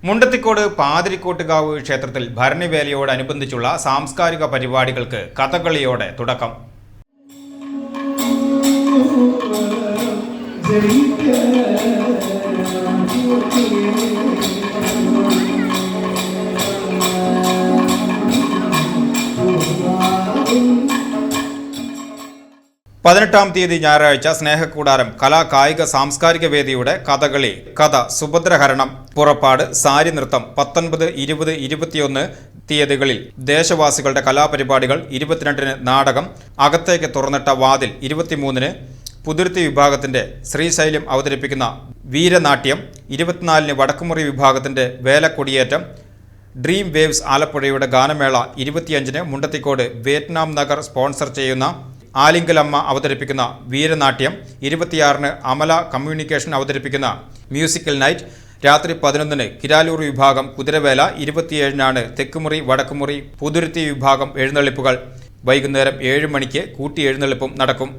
മുണ്ടത്തിക്കോട് പാതിരിക്കോട്ടുകാവ് ക്ഷേത്രത്തിൽ ഭരണിവേലയോടനുബന്ധിച്ചുള്ള സാംസ്കാരിക പരിപാടികൾക്ക് കഥകളിയോടെ തുടക്കം. പതിനെട്ടാം തീയതി ഞായറാഴ്ച സ്നേഹക്കൂടാരം കലാ കായിക സാംസ്കാരിക വേദിയുടെ കഥകളി, കഥ, സുഭദ്രഹരണം, പുറപ്പാട്, സാരി നൃത്തം 19, 20, 21 തീയതികളിൽ ദേശവാസികളുടെ കലാപരിപാടികൾ, 22-ന് നാടകം, അകത്തേക്ക് തുറന്നിട്ട വാതിൽ, 23-ന് പുതുരുത്തി വിഭാഗത്തിന്റെ ശ്രീശൈലം അവതരിപ്പിക്കുന്ന വീരനാട്യം, 24-ന് വടക്കുമുറി വിഭാഗത്തിന്റെ വേലക്കൊടിയേറ്റം, ഡ്രീം വേവ്സ് ആലപ്പുഴയുടെ ഗാനമേള, 25-ന് മുണ്ടത്തിക്കോട് വിയറ്റ്നാം നഗർ സ്പോൺസർ ചെയ്യുന്ന ആലിങ്കലമ്മ അവതരിപ്പിക്കുന്ന വീരനാട്യം, 26-ന് അമല കമ്മ്യൂണിക്കേഷൻ അവതരിപ്പിക്കുന്ന മ്യൂസിക്കൽ നൈറ്റ്, രാത്രി 11-ന് കിരാലൂർ വിഭാഗം കുതിരവേല, 27-നാണ് തെക്കുമുറി വടക്കുമുറി പുതുരുത്തി വിഭാഗം എഴുന്നള്ളിപ്പുകൾ. വൈകുന്നേരം 7 മണിക്ക് കൂട്ടി എഴുന്നള്ളിപ്പും നടക്കും.